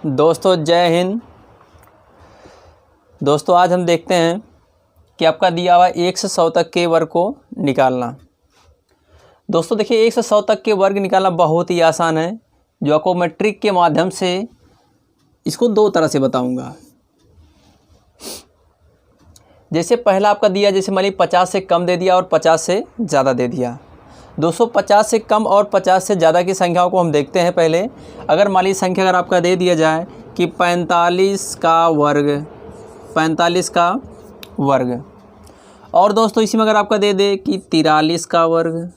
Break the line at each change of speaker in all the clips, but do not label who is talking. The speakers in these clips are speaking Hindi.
दोस्तों जय हिंद। दोस्तों आज हम देखते हैं कि आपका दिया हुआ 1 से 100 तक के वर्ग को निकालना। दोस्तों देखिए 1 से 100 तक के वर्ग निकालना बहुत ही आसान है, जो आपको मैं ट्रिक के माध्यम से इसको 2 तरह से बताऊंगा। जैसे पहला आपका दिया, जैसे मान लीजिए 50 से कम दे दिया और 50 से ज़्यादा दे दिया। दोस्तों 50 से कम और 50 से ज़्यादा की संख्याओं को हम देखते हैं पहले। अगर मान लीजिए संख्या अगर आपका दे दिया जाए कि 45 का वर्ग, 45 का वर्ग, और दोस्तों इसी में अगर आपका दे दे कि 43 का वर्ग,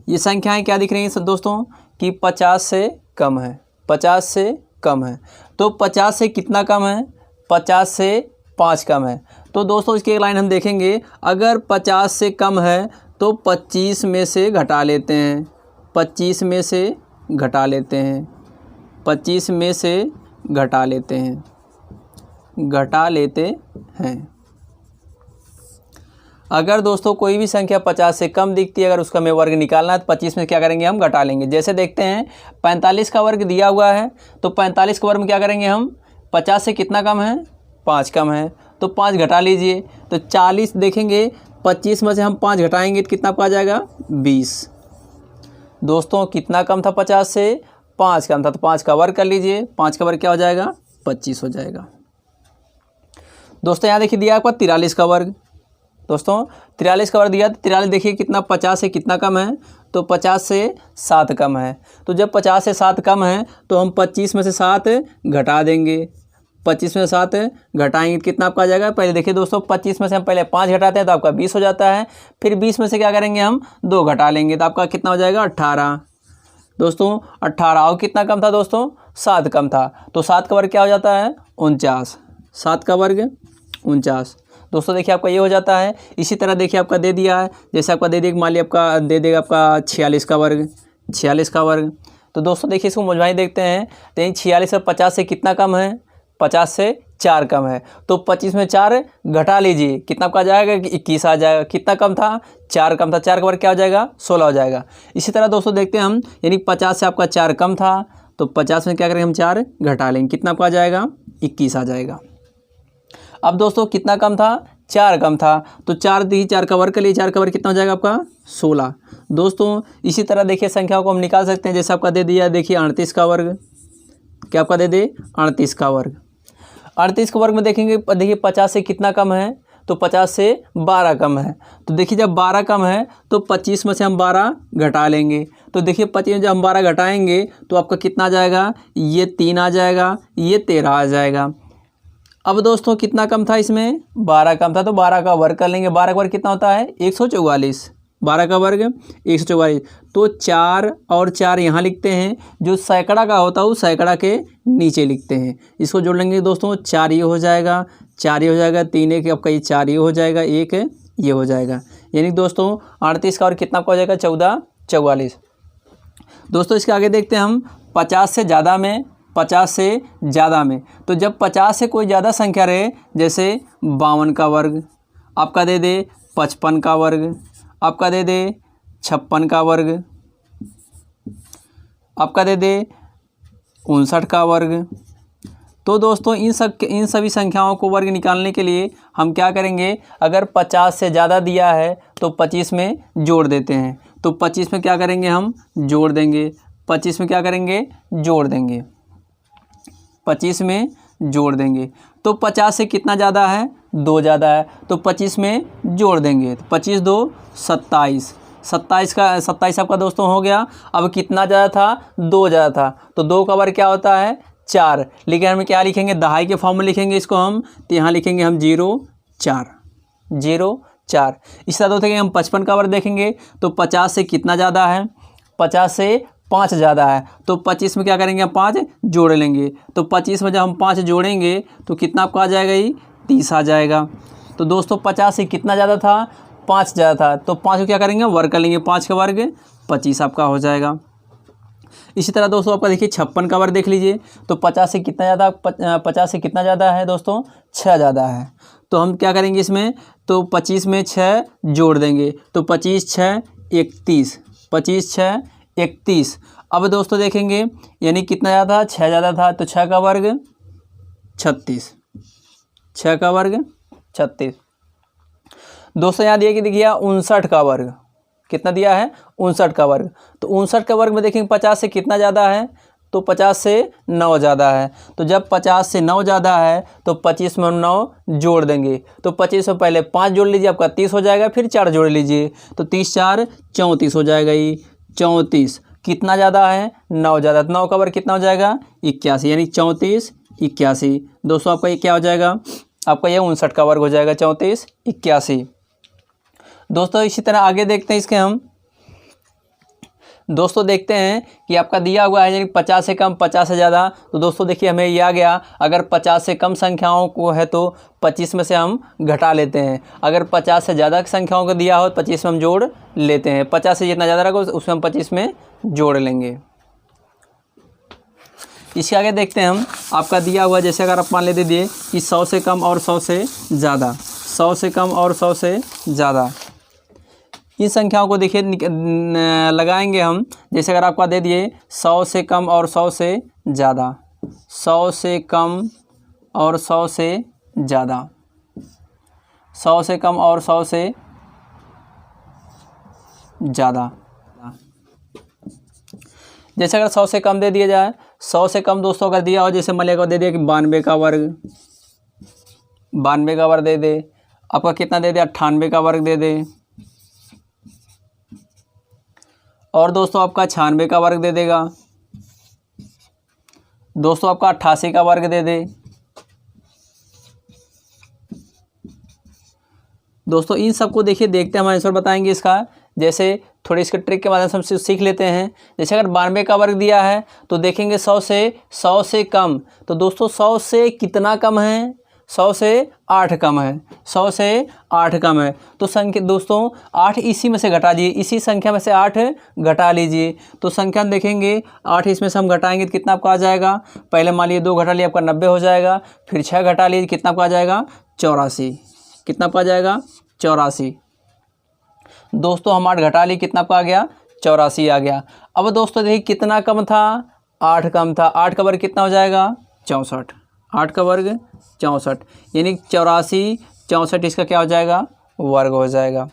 ये संख्याएं क्या दिख रही हैं दोस्तों कि 50 से कम है, 50 से कम है। तो 50 से कितना कम है? 50 से 5 कम है। तो दोस्तों इसकी एक लाइन हम देखेंगे, अगर 50 से कम है तो 25 में से घटा लेते हैं, 25 में से घटा लेते हैं, 25 में से घटा लेते हैं, घटा लेते हैं। अगर दोस्तों कोई भी संख्या 50 से कम दिखती है, अगर उसका हमें वर्ग निकालना है तो 25 में क्या करेंगे हम? घटा लेंगे। जैसे देखते हैं 45 का वर्ग दिया हुआ है, तो 45 का वर्ग में क्या करेंगे हम? 50 से कितना कम है? 5 कम है, तो 5 घटा लीजिए। तो 40 देखेंगे, 25 में से हम 5 घटाएंगे तो कितना आ जाएगा? 20। दोस्तों कितना कम था? 50 से 5 कम था, तो 5 का वर्ग कर लीजिए। 5 का वर्ग क्या हो जाएगा? 25 हो जाएगा। दोस्तों यहाँ देखिए दिया आपका 43 का वर्ग। दोस्तों 43 का वर्ग दिया, तो 43 देखिए कितना 50 से कितना कम है? तो 50 से 7 कम है। तो जब 50 से 7 कम है तो हम 25 में से 7 घटा देंगे। 25 में से 7 घटाएंगे तो कितना आपका आ जाएगा? पहले देखिए दोस्तों 25 में से हम पहले 5 घटाते हैं तो आपका 20 हो जाता है। फिर 20 में से क्या करेंगे हम? 2 घटा लेंगे तो आपका कितना हो जाएगा? 18। दोस्तों 18, और कितना कम था दोस्तों? 7 कम था। तो 7 का वर्ग क्या हो जाता है? 49। 7 का वर्ग 49। दोस्तों देखिए आपका ये हो जाता है। इसी तरह देखिए आपका दे दिया है, जैसे आपका दे दिया मान लिया आपका दे देगा आपका 46 का वर्ग, 46 का वर्ग। तो दोस्तों देखिए इसको मुझवाई देखते हैं, तो यही 46 और 50 से कितना कम है? 50 से 4 कम है। तो 25 में 4 घटा लीजिए, कितना आपका आ जाएगा? 21 आ जाएगा। कितना कम था? 4 कम था। 4 का वर्ग क्या हो जाएगा? 16 हो जाएगा। इसी तरह दोस्तों देखते हैं हम, यानी 50 से आपका 4 कम था, तो 50 में क्या करेंगे हम? 4 घटा लेंगे, कितना आपका आ जाएगा? 21 आ जाएगा। अब दोस्तों कितना कम था? 4 कम था, तो 4 दी 4 का वर्ग कर लिए, 4 का वर्ग कितना हो जाएगा आपका? 16। दोस्तों इसी तरह देखिए संख्याओं को हम निकाल सकते हैं। जैसे आपका दे दिया देखिए 38 का वर्ग, क्या आपका दे दे? 38 का वर्ग। 38 के वर्ग में देखेंगे, देखिए 50 से कितना कम है? तो 50 से 12 कम है। तो देखिए जब 12 कम है तो 25 में से हम 12 घटा लेंगे। तो देखिए 25 में जब हम 12 घटाएंगे तो आपका कितना आ जाएगा? ये 3 आ जाएगा, ये 13 आ जाएगा। अब दोस्तों कितना कम था इसमें? 12 कम था, तो 12 का वर्ग कर लेंगे। 12 का वर्ग कितना होता है? 144। 12 का वर्ग 144। तो 4 और 4 यहाँ लिखते हैं, जो सैकड़ा का होता है वो सैकड़ा के नीचे लिखते हैं। इसको जोड़ लेंगे दोस्तों, 4 ये हो जाएगा, 4 ये हो जाएगा, 3 एक आपका ये 4 ये हो जाएगा, 1 ये हो जाएगा। यानी दोस्तों 38 का और कितना आपका हो जाएगा? 14 44। दोस्तों इसके आगे देखते हैं हम 50 से ज़्यादा में, 50 से ज़्यादा में। तो जब 50 से कोई ज़्यादा संख्या रहे, जैसे 52 का वर्ग, आपका दे दे 55 का वर्ग, आपका दे दे 56 का वर्ग, आपका दे दे 59 का वर्ग। तो दोस्तों इन सभी संख्याओं को वर्ग निकालने के लिए हम क्या करेंगे? अगर 50 से ज़्यादा दिया है तो 25 में जोड़ देते हैं। तो 25 में क्या करेंगे हम? जोड़ देंगे। 25 में क्या करेंगे? जोड़ देंगे। 25 में जोड़ देंगे। तो 50 से कितना ज़्यादा है? 2 ज़्यादा है, तो 25 में जोड़ देंगे। तो 25 2 27। 27 आपका दोस्तों हो गया। अब कितना ज़्यादा था? 2 ज़्यादा था, तो 2 का वर्ग क्या होता है? 4। लेकिन हम क्या लिखेंगे? दहाई के फॉर्म में लिखेंगे इसको हम, तो यहाँ लिखेंगे हम 0 4, 0 4। इस तरह देखेंगे हम 55 का वर्ग देखेंगे, तो 50 से कितना ज़्यादा है? 50 से 5 ज़्यादा है, तो 25 में क्या करेंगे? हम 5 जोड़ लेंगे। तो 25 में जब हम 5 जोड़ेंगे तो कितना आपका आ जाएगा? ये 30 आ जाएगा। तो दोस्तों 50 से कितना ज़्यादा था? 5 ज़्यादा था, तो 5 को क्या करेंगे? वर्ग कर लेंगे। 5 का वर्ग 25 आपका हो जाएगा। इसी तरह दोस्तों आपका देखिए 56 का वर्ग देख लीजिए, तो 50 से कितना ज़्यादा? 50 से कितना ज़्यादा है दोस्तों? 6 ज़्यादा है। तो हम क्या करेंगे इसमें? तो 25 में 6 जोड़ देंगे, तो 25 6 31, 25 6 31। अब दोस्तों देखेंगे यानी कितना ज़्यादा था, 6 ज़्यादा था, तो 6 का वर्ग 36, 6 का वर्ग 36। दोस्तों यहाँ दिया कि देखिए 59 का वर्ग, कितना दिया है 59 का वर्ग। तो 59 का वर्ग में देखेंगे 50 से कितना ज़्यादा है, तो 50 से 9 ज़्यादा है। तो जब 50 से 9 ज़्यादा है तो 25 में हम 9 जोड़ देंगे। तो 25 में पहले 5 जोड़ लीजिए, आपका 30 हो जाएगा, फिर 4 जोड़ लीजिए, तो 30 4 34 हो जाएगा। ये 34 कितना ज़्यादा है, 9 ज़्यादा। तो 9 का वर्ग कितना हो जाएगा 81, यानी 34 81। दोस्तों आपका ये क्या हो जाएगा, आपका ये 59 का वर्ग हो जाएगा, 34 81। दोस्तों इसी तरह आगे देखते हैं इसके हम। दोस्तों देखते हैं कि आपका दिया हुआ है यानी 50 से कम 50 से ज़्यादा। तो दोस्तों देखिए हमें ये आ गया, अगर 50 से कम संख्याओं को है तो 25 में से हम घटा लेते हैं, अगर 50 से ज़्यादा संख्याओं को दिया हो 25 में हम जोड़ लेते हैं, 50 से जितना ज़्यादा रखो उसमें हम 25 में जोड़ लेंगे। इसके आगे देखते हैं हम, आपका दिया हुआ जैसे अगर आप मान लेते दिए कि 100 से कम और 100 से ज़्यादा, 100 से कम और 100 से ज़्यादा, इन संख्याओं को देखिए लगाएंगे हम। जैसे अगर आपका दे दिए 100 से कम और 100 से ज़्यादा, 100 से कम और 100 से ज़्यादा, 100 से कम और 100 से ज़्यादा। जैसे अगर 100 से कम दे दिया जाए, 100 से कम दोस्तों अगर दिया हो, जैसे मान लिया दे दिया कि 92 का वर्ग, 92 का वर्ग दे दे, आपका कितना दे दे 98 का वर्ग दे दे, और दोस्तों आपका 96 का वर्ग दे देगा, दोस्तों आपका 88 का वर्ग दे दे। दोस्तों इन सबको देखिए देखते हैं, हम आंसर बताएंगे इसका। जैसे थोड़ी इसके ट्रिक के माध्यम से हम सीख लेते हैं। जैसे अगर 92 का वर्ग दिया है तो देखेंगे 100 से कम, तो दोस्तों 100 से कितना कम है, 100 से 8 कम है, 100 से 8 कम है। तो संख्या दोस्तों 8 इसी में से घटा दीजिए, इसी संख्या में से 8 घटा लीजिए। तो संख्या देखेंगे 8 इसमें से हम घटाएंगे तो कितना आपको आ जाएगा, पहले मान लीजिए 2 घटा लिया आपका 90 हो जाएगा, फिर 6 घटा लीजिए कितना आपको आ जाएगा 84, कितना आपको आ जाएगा 84। दोस्तों हम 8 घटा लिए कितना आपको आ गया 84 आ गया। अब दोस्तों देखिए कितना कम था, 8 कम था, 8 का वर्ग कितना हो जाएगा 64, 8 का वर्ग 64, यानी 84 64 इसका क्या हो जाएगा वर्ग हो जाएगा।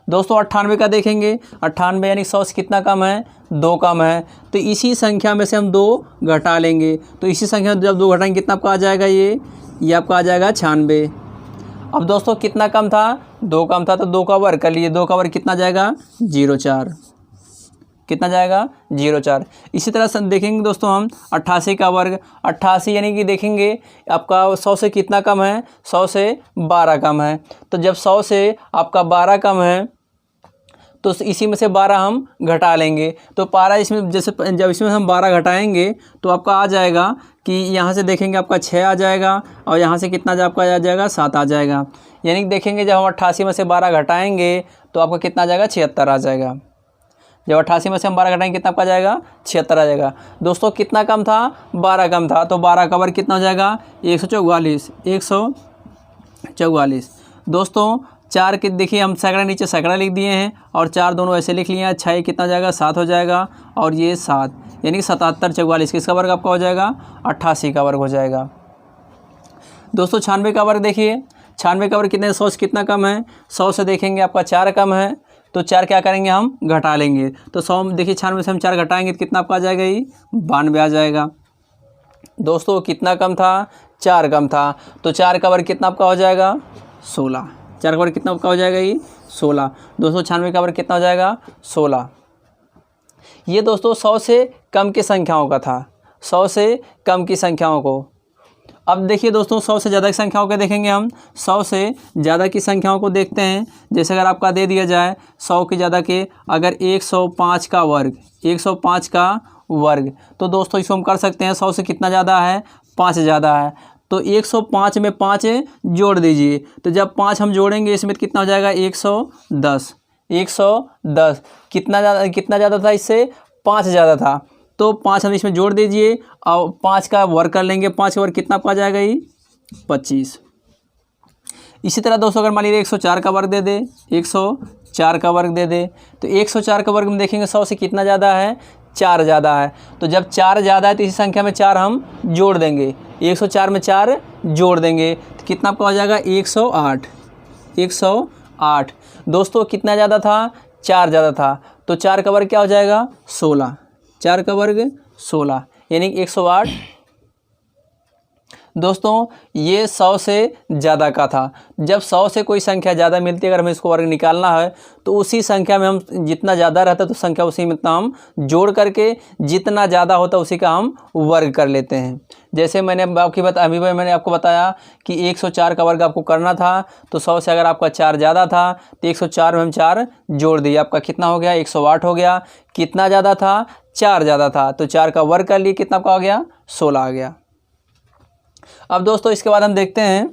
दोस्तों 98 का देखेंगे, 98 यानी 100 से कितना कम है 2 कम है, तो इसी संख्या में से हम 2 घटा लेंगे। तो इसी संख्या में जब 2 घटाएंगे कितना आपका आ जाएगा, ये आपका आ जाएगा 96। अब दोस्तों कितना कम था 2 कम था, तो 2 का वर्ग कर लिए, 2 का वर्ग कितना जाएगा 04, कितना जाएगा 04। इसी तरह से देखेंगे दोस्तों हम 88 का वर्ग, 88 यानी कि देखेंगे आपका 100 से कितना कम है 100 से 12 कम है। तो जब 100 से आपका 12 कम है तो इसी में से 12 हम घटा लेंगे। तो 12 इसमें जैसे जब इसमें हम 12 घटाएंगे तो आपका आ जाएगा कि यहाँ से देखेंगे आपका 6 आ जाएगा, और यहाँ से कितना आपका आ जाएगा 7 आ जाएगा। यानी कि देखेंगे जब हम 88 में से 12 घटाएंगे तो आपका कितना आ जाएगा 76 आ जाएगा। जब 88 में से हम 12 घटाएंगे कितना आपका आ जाएगा 76 आ जाएगा। दोस्तों कितना कम था 12 कम था, तो 12 का वर्ग कितना हो जाएगा 144, 144। दोस्तों 4 के देखिए हम सैकड़ा नीचे सैकड़ा लिख दिए हैं, और 4 दोनों ऐसे लिख लिए हैं। 6 कितना हो जाएगा 7 हो जाएगा, और ये 7 यानी 77 44, किसका वर्ग आपका हो जाएगा 88 का वर्ग हो जाएगा। दोस्तों 96 का वर्ग देखिए, 96 का वर्ग कितने 100 से कितना कम है, 100 से देखेंगे आपका 4 कम है, तो 4 क्या करेंगे हम घटा लेंगे। तो 100 देखिए 96 से हम 4 घटाएंगे तो कितना आपका आ जाएगा, ये 92 आ जाएगा। दोस्तों कितना कम था 4 कम था, तो 4 का वर्ग कितना आपका हो जाएगा 16, 4 का वर्ग कितना आपका हो जाएगा ये 16। दोस्तों 96 का वर्ग कितना हो जाएगा 16। ये दोस्तों 100 से कम की संख्याओं का था, 100 से कम की संख्याओं को। अब देखिए दोस्तों 100 से ज़्यादा की संख्याओं को देखेंगे हम, 100 से ज़्यादा की संख्याओं को देखते हैं। जैसे अगर आपका दे दिया जाए 100 के ज़्यादा के अगर 105 का वर्ग, 105 का वर्ग, तो दोस्तों इसको हम कर सकते हैं 100 से कितना ज़्यादा है 5 ज़्यादा है, तो 105 में 5 जोड़ दीजिए। तो जब 5 हम जोड़ेंगे इसमें कितना हो जाएगा 110, 110 कितना ज़्यादा था इससे 5 ज़्यादा था, तो 5 हम इसमें जोड़ दीजिए और 5 का वर्ग कर लेंगे। 5 का वर्ग कितना आपका आ जाएगा ये 25। इसी तरह दोस्तों अगर मान लीजिए 104 का वर्ग दे दे, 104 का वर्ग दे दे, तो 104 का वर्ग में देखेंगे 100 से कितना ज़्यादा है 4 ज़्यादा है। तो जब 4 ज़्यादा है तो इसी संख्या में 4 हम जोड़ देंगे, 104 में 4 जोड़ देंगे तो कितना आपका हो जाएगा 108। 108 दोस्तों कितना ज़्यादा था, 4 ज़्यादा था, तो 4 का वर्ग क्या हो जाएगा 16, 4 का वर्ग 16 यानी 108। दोस्तों ये 100 से ज़्यादा का था। जब 100 से कोई संख्या ज़्यादा मिलती है, अगर हमें इसको वर्ग निकालना है तो उसी संख्या में हम जितना ज़्यादा रहता है तो संख्या उसी में हम जोड़ करके जितना ज़्यादा होता है उसी का हम वर्ग कर लेते हैं। जैसे मैंने अभी मैंने आपको बताया कि 104 का वर्ग आपको करना था, तो 100 से अगर आपका 4 ज़्यादा था तो 104 में हम 4 जोड़ दिए, आपका कितना हो गया 108 हो गया। कितना ज़्यादा था, 4 ज़्यादा था, तो 4 का वर्ग कर लिए, कितना आपका हो गया 16 आ गया। अब दोस्तों इसके बाद हम देखते हैं